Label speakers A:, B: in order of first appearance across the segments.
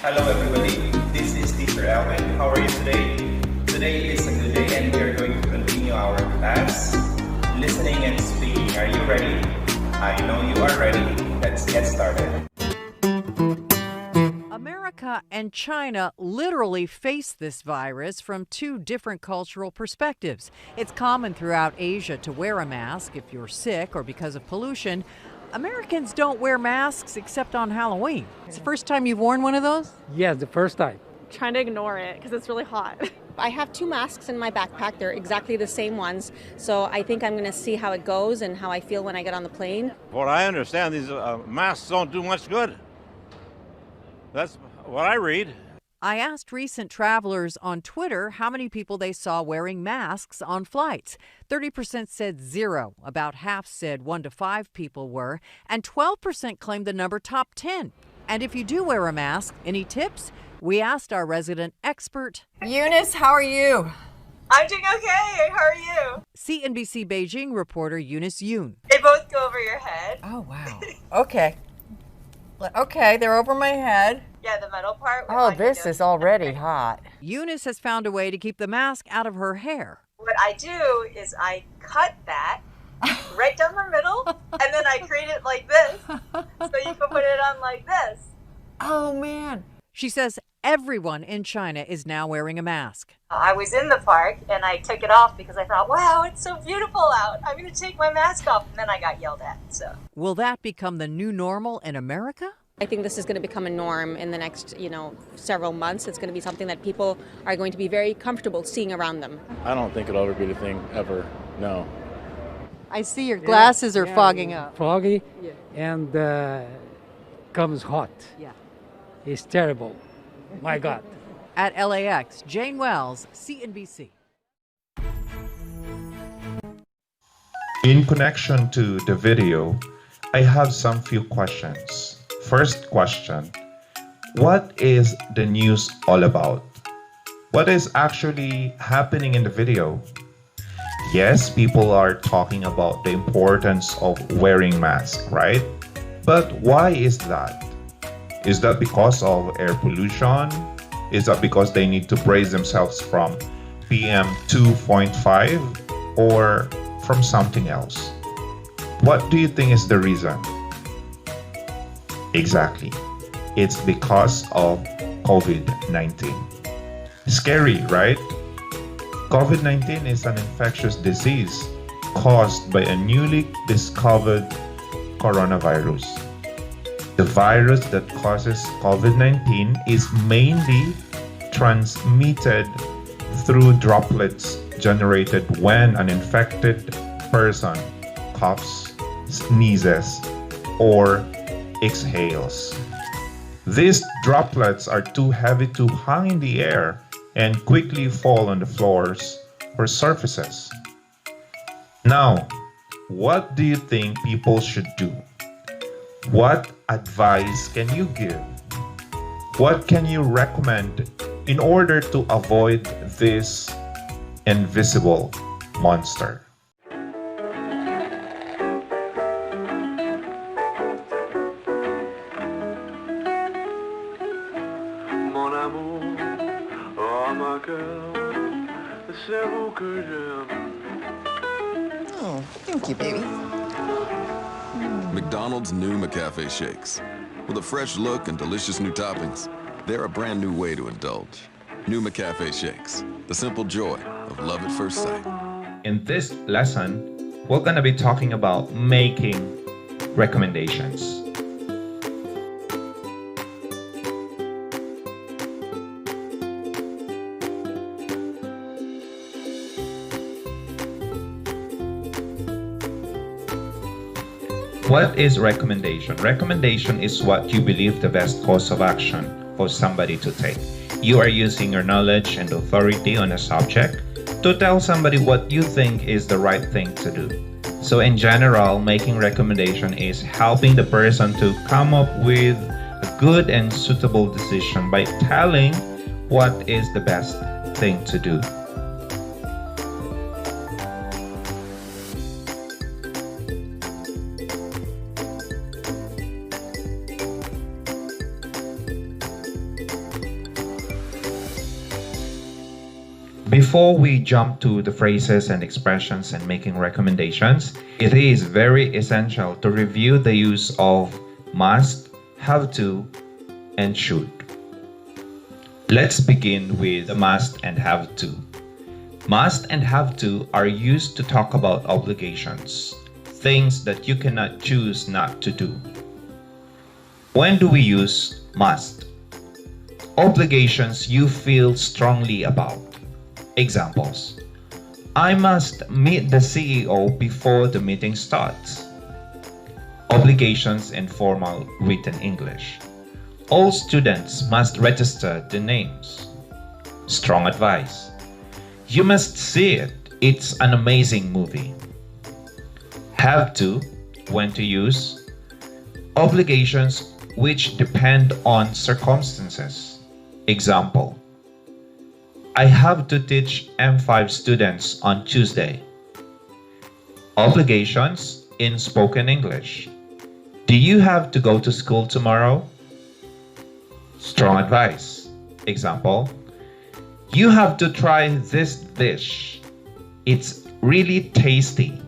A: Hello everybody, this is Teacher Elvin. How are you today? Today is a good day and we are going to continue our class, listening and speaking. Are you ready? I know you are ready. Let's get started.
B: America and China literally face this virus from two different cultural perspectives. It's common throughout Asia to wear a mask if you're sick or because of pollution. Americans don't wear masks except on Halloween. It's the first time you've worn one of those?
C: Yes, the first time.
D: Trying to ignore it because it's really hot.
E: I have two masks in my backpack. They're exactly the same ones. So I think I'm going to see how it goes and how I feel when I get on the plane.
F: What I understand, these masks don't do much good. That's what I read.
B: I asked recent travelers on Twitter how many people they saw wearing masks on flights. 30% said 0, about half said 1 to 5 people were, and 12% claimed the number topped 10. And if you do wear a mask, any tips? We asked our resident expert.
G: Eunice, how are you?
H: I'm doing okay. How are you?
B: CNBC Beijing reporter Eunice Yoon.
H: They both go over your head.
G: Oh, wow. Okay. Okay, they're over my head.
H: Yeah, the metal part.
G: Oh, this is already hot.
B: Eunice has found a way to keep the mask out of her hair.
H: What I do is I cut that right down the middle, and then I create it like this, so you can put it on like this.
G: Oh, man.
B: She says everyone in China is now wearing a mask.
H: I was in the park, and I took it off because I thought, wow, it's so beautiful out. I'm going to take my mask off, and then I got yelled at. So,
B: will that become the new normal in America?
E: I think this is going to become a norm in the next, several months. It's going to be something that people are going to be very comfortable seeing around them.
I: I don't think it'll ever be the thing, ever. No.
B: I see your glasses are fogging up.
C: Foggy, and comes hot.
B: Yeah.
C: It's terrible. My God.
B: At LAX, Jane Wells, CNBC.
J: In connection to the video, I have some few questions. First question, what is the news all about? What is actually happening in the video? Yes, people are talking about the importance of wearing masks, right? But why is that? Is that because of air pollution? Is that because they need to brace themselves from PM 2.5 or from something else? What do you think is the reason? Exactly. It's because of COVID-19. Scary, right? COVID-19 is an infectious disease caused by a newly discovered coronavirus. The virus that causes COVID-19 is mainly transmitted through droplets generated when an infected person coughs, sneezes, or exhales. These droplets are too heavy to hang in the air and quickly fall on the floors or surfaces. Now, what do you think people should do? What advice can you give? What can you recommend in order to avoid this invisible monster?
K: Mon amour, oh ma cœur, c'est vous que j'aime.
G: Oh, thank you, baby.
L: McDonald's new McCafe shakes. With a fresh look and delicious new toppings, they're a brand new way to indulge. New McCafe shakes, the simple joy of love at first sight.
J: In this lesson, we're going to be talking about making recommendations. What is recommendation? Recommendation is what you believe the best course of action for somebody to take. You are using your knowledge and authority on a subject to tell somebody what you think is the right thing to do. So in general, making recommendation is helping the person to come up with a good and suitable decision by telling what is the best thing to do. Before we jump to the phrases and expressions and making recommendations, it is very essential to review the use of must, have to, and should. Let's begin with the must and have to. Must and have to are used to talk about obligations, things that you cannot choose not to do. When do we use must? Obligations you feel strongly about. Examples: I must meet the CEO before the meeting starts. Obligations in formal written English. All students must register their names. Strong advice: you must see it. It's an amazing movie. Have to, when to use. Obligations which depend on circumstances. Example: I have to teach M5 students on Tuesday. Obligations in spoken English. Do you have to go to school tomorrow? Strong advice. Example: you have to try this dish. It's really tasty.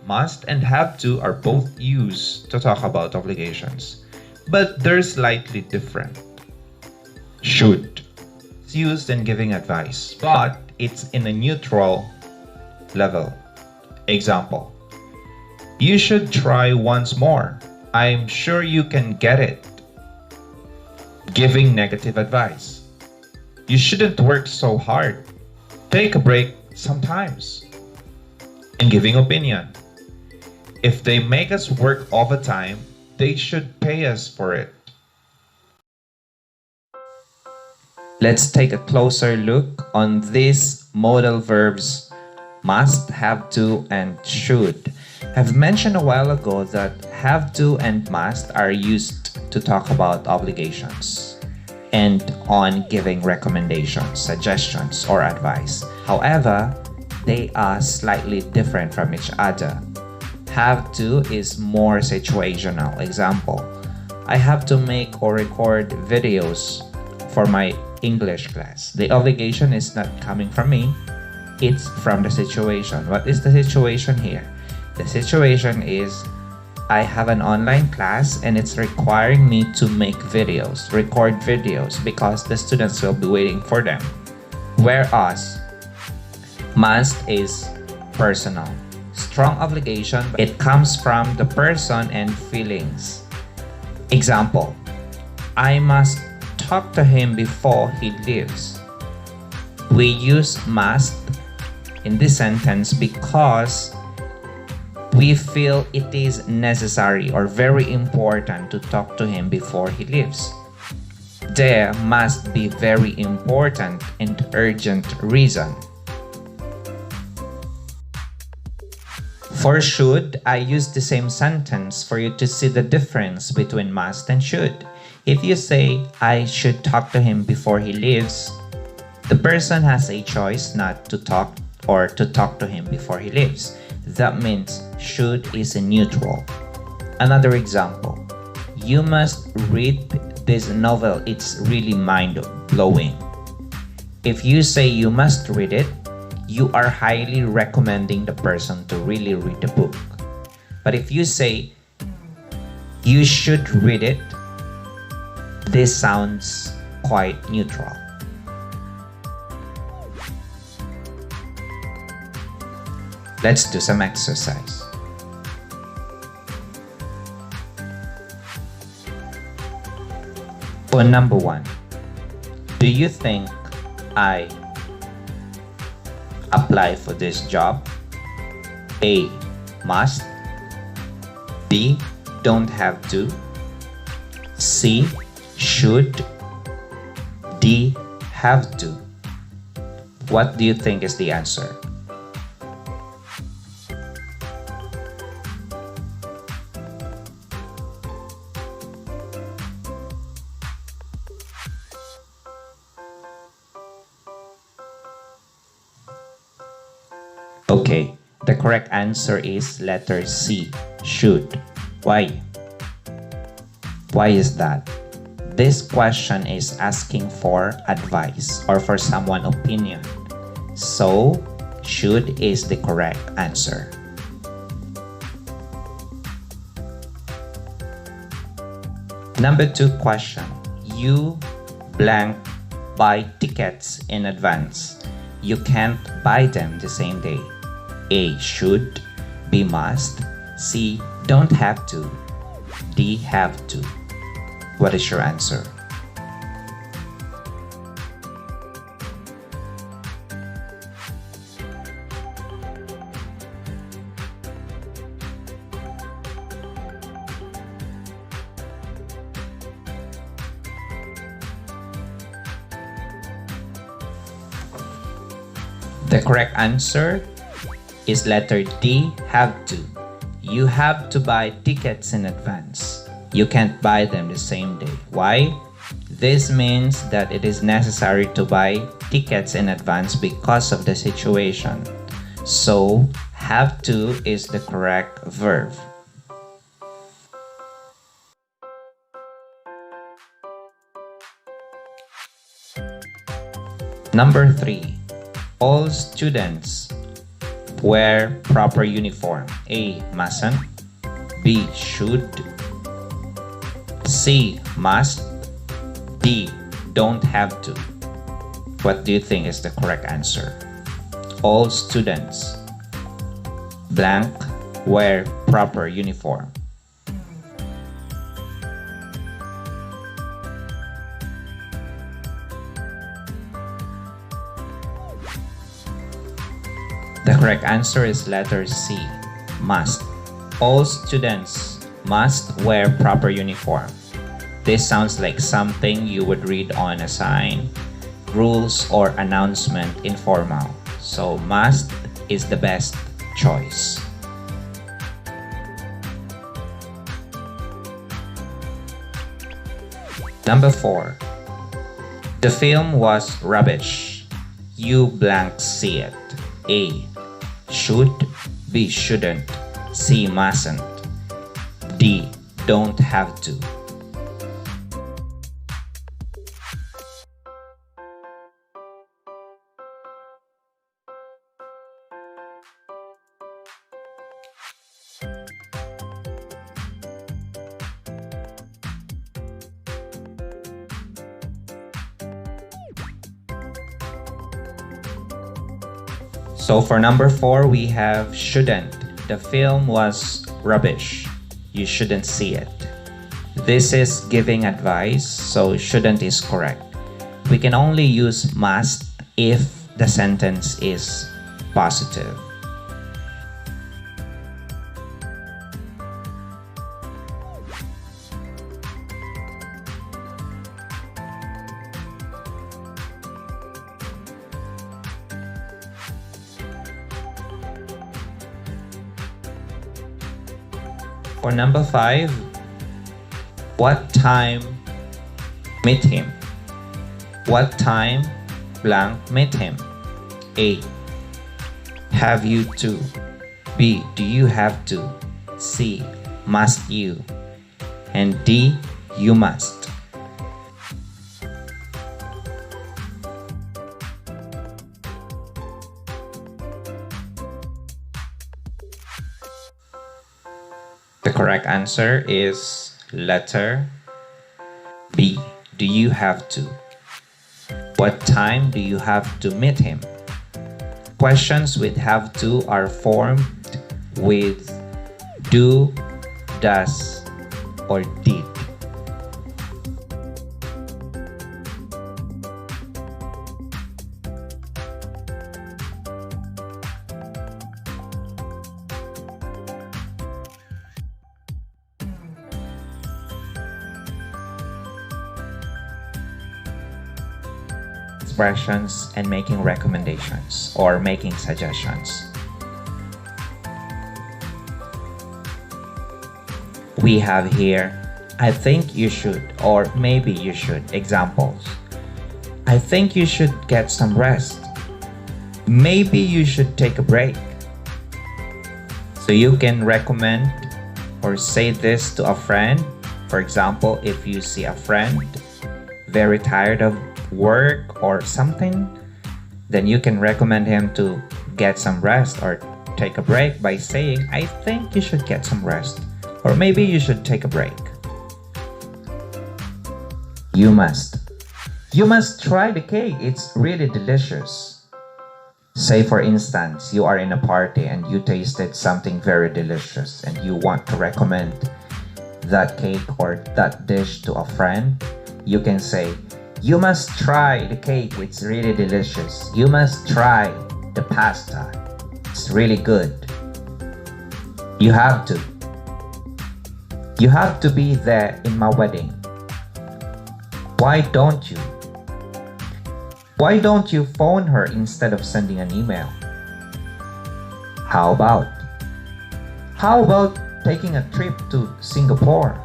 J: Must and have to are both used to talk about obligations, but they're slightly different. Should. It's used in giving advice, but it's in a neutral level. Example: you should try once more. I'm sure you can get it. Giving negative advice: you shouldn't work so hard. Take a break sometimes. And giving opinion: if they make us work overtime, they should pay us for it. Let's take a closer look on these modal verbs must, have to, and should. I've mentioned a while ago that have to and must are used to talk about obligations and on giving recommendations, suggestions, or advice. However, they are slightly different from each other. Have to is more situational. Example: I have to make or record videos for my English class. The obligation is not coming from me, it's from the situation. What is the situation here? The situation is I have an online class and it's requiring me to make videos, record videos, because the students will be waiting for them. Whereas must is personal. Strong obligation, it comes from the person and feelings. Example: I must talk to him before he leaves. We use must in this sentence because we feel it is necessary or very important to talk to him before he leaves. There must be very important and urgent reason. For should, I use the same sentence for you to see the difference between must and should. If you say, I should talk to him before he leaves, the person has a choice not to talk or to talk to him before he leaves. That means should is a neutral. Another example: you must read this novel, it's really mind-blowing. If you say you must read it, you are highly recommending the person to really read the book. But if you say you should read it, this sounds quite neutral. Let's do some exercise. For number 1, do you think I apply for this job? A. Must. B. Don't have to. C. Should. D. Have to. What do you think is the answer? Okay, the correct answer is letter C, should. Why? Why is that? This question is asking for advice or for someone's opinion.
M: So, should is the correct answer. Number 2 question. You blank buy tickets in advance. You can't buy them the same day. A. Should. B. Must. C. Don't have to. D. Have to. What is your answer? The correct answer is letter D, have to. You have to buy tickets in advance. You can't buy them the same day. Why? This means that it is necessary to buy tickets in advance because of the situation. So, have to is the correct verb. Number 3. All students wear proper uniform. A. Mustn't. B. Should. C. Must. D. Don't have to. What do you think is the correct answer? All students blank wear proper uniform. The correct answer is letter C, must. All students must wear proper uniform. This sounds like something you would read on a sign, rules or announcement in formal. So must is the best choice. Number 4. The film was rubbish. You blank see it. A. Should. B. Shouldn't. C. Mustn't. D. Don't have to. So for number 4, we have shouldn't. The film was rubbish. You shouldn't see it. This is giving advice, so shouldn't is correct. We can only use must if the sentence is positive. For number 5, what time meet him? What time blank meet him? A. Have you to? B. Do you have to? C. Must you? And D. You must. The correct answer is letter B. Do you have to? What time do you have to meet him? Questions with have to are formed with do, does, or did. Expressions and making recommendations or making suggestions. We have here, I think you should, or maybe you should. Examples. I think you should get some rest. Maybe you should take a break. So you can recommend or say this to a friend. For example, if you see a friend very tired of work or something, then you can recommend him to get some rest or take a break by saying, I think you should get some rest, or maybe you should take a break. You must try the cake. It's really delicious. Say for instance, you are in a party and you tasted something very delicious and you want to recommend that cake or that dish to a friend. You can say, you must try the cake, it's really delicious. You must try the pasta, it's really good. You have to be there in my wedding. Why don't you? Why don't you phone her instead of sending an email? How about taking a trip to Singapore?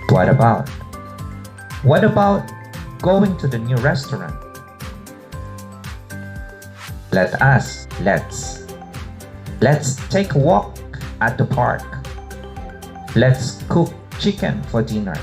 M: What about going to the new restaurant? Let's take a walk at the park. Let's cook chicken for dinner.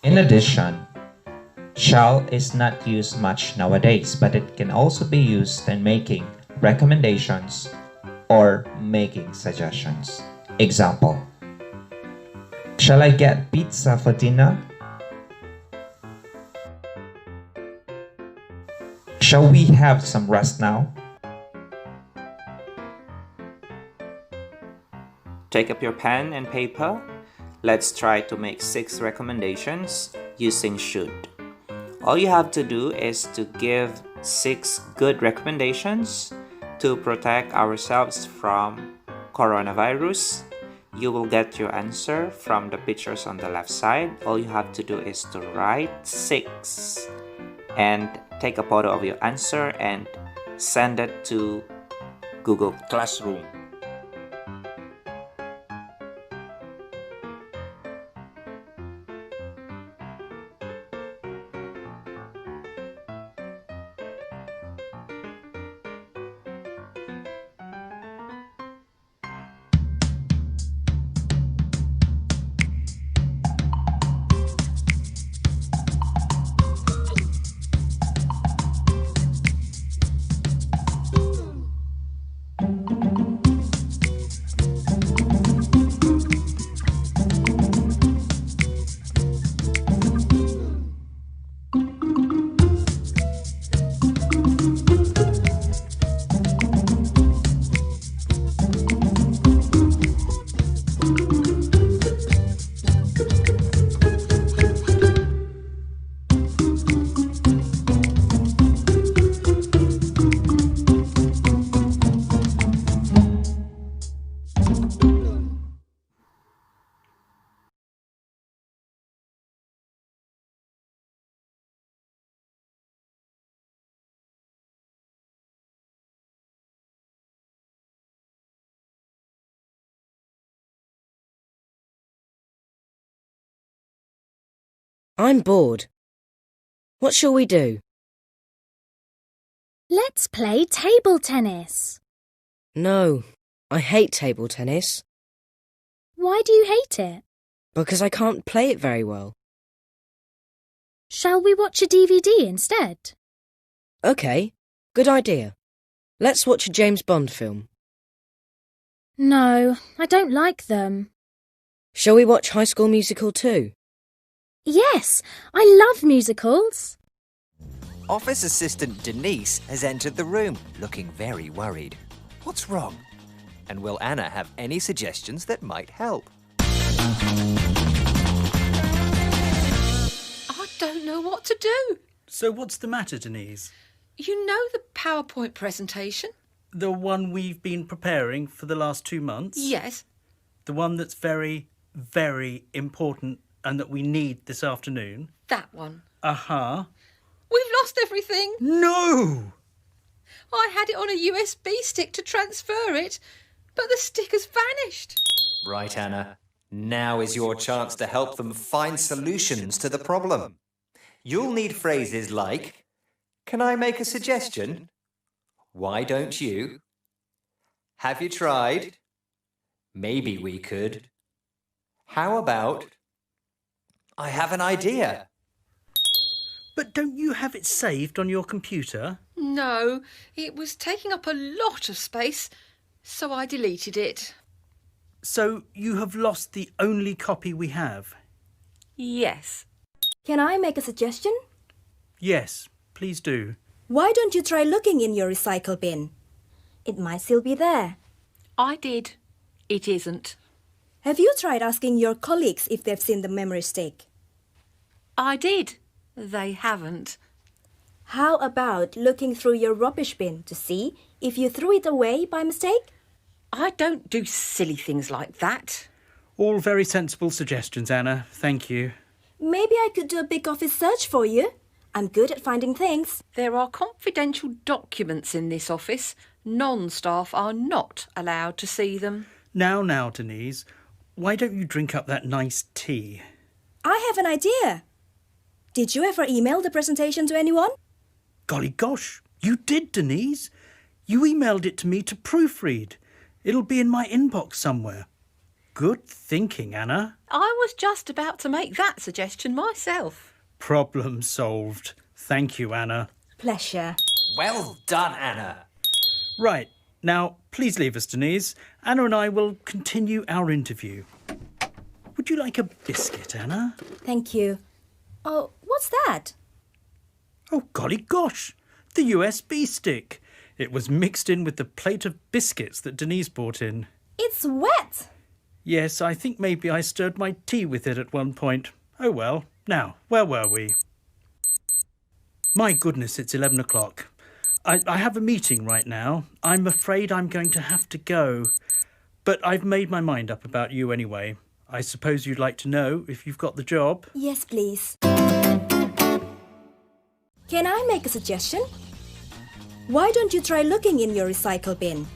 M: In addition, shall is not used much nowadays, but it can also be used in making recommendations or making suggestions. Example, shall I get pizza for dinner? Shall we have some rest now?
N: Take up your pen and paper. Let's try to make 6 recommendations using should. All you have to do is to give 6 good recommendations to protect ourselves from coronavirus. You will get your answer from the pictures on the left side. All you have to do is to write 6 and take a photo of your answer and send it to Google Classroom.
O: I'm bored. What shall we do?
P: Let's play table tennis.
O: No, I hate table tennis.
P: Why do you hate it?
O: Because I can't play it very well.
P: Shall we watch a DVD instead?
O: Okay, good idea. Let's watch a James Bond film.
P: No, I don't like them.
O: Shall we watch High School Musical 2?
P: Yes, I love musicals.
Q: Office Assistant Denise has entered the room, looking very worried. What's wrong? And will Anna have any suggestions that might help?
R: I don't know what to do.
S: So what's the matter, Denise?
R: You know the PowerPoint presentation?
S: The one we've been preparing for the last 2 months?
R: Yes.
S: The one that's very, very important and that we need this afternoon?
R: That one.
S: Uh-huh.
R: We've lost everything.
S: No!
R: I had it on a USB stick to transfer it, but the stick has vanished.
Q: Right, Anna. Now is your chance to help them find solutions to the problem. You'll need phrases like, "Can I make a suggestion?" "Why don't you?" "Have you tried?" "Maybe we could." "How about?" "I have an idea."
S: But don't you have it saved on your computer?
R: No, it was taking up a lot of space, so I deleted it.
S: So you have lost the only copy we have?
R: Yes.
T: Can I make a suggestion?
S: Yes, please do.
T: Why don't you try looking in your recycle bin? It might still be there.
R: I did. It isn't.
T: Have you tried asking your colleagues if they've seen the memory stick?
R: I did. They haven't.
T: How about looking through your rubbish bin to see if you threw it away by mistake?
R: I don't do silly things like that.
S: All very sensible suggestions, Anna. Thank you.
T: Maybe I could do a big office search for you. I'm good at finding things.
R: There are confidential documents in this office. Non-staff are not allowed to see them.
S: Now, Denise, why don't you drink up that nice tea?
T: I have an idea. Did you ever email the presentation to anyone?
S: Golly gosh, you did, Denise. You emailed it to me to proofread. It'll be in my inbox somewhere. Good thinking, Anna.
R: I was just about to make that suggestion myself.
S: Problem solved. Thank you, Anna.
T: Pleasure.
Q: Well done, Anna.
S: Right, now please leave us, Denise. Anna and I will continue our interview. Would you like a biscuit, Anna?
T: Thank you. Oh, what's that?
S: Oh, golly gosh, the USB stick. It was mixed in with the plate of biscuits that Denise brought in.
T: It's wet.
S: Yes, I think maybe I stirred my tea with it at one point. Oh well. Now, where were we? My goodness, it's 11 o'clock. I have a meeting right now. I'm afraid I'm going to have to go. But I've made my mind up about you anyway. I suppose you'd like to know if you've got the job?
T: Yes, please. Can I make a suggestion? Why don't you try looking in your recycle bin?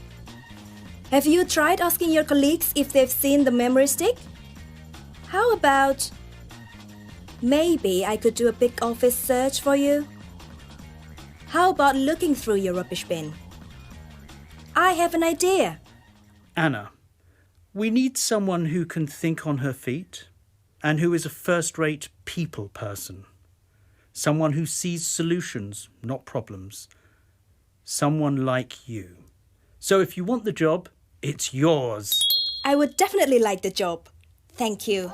T: Have you tried asking your colleagues if they've seen the memory stick? How about... Maybe I could do a big office search for you? How about looking through your rubbish bin? I have an idea.
S: Anna, we need someone who can think on her feet and who is a first-rate people person. Someone who sees solutions, not problems. Someone like you. So if you want the job, it's yours.
T: I would definitely like the job. Thank you.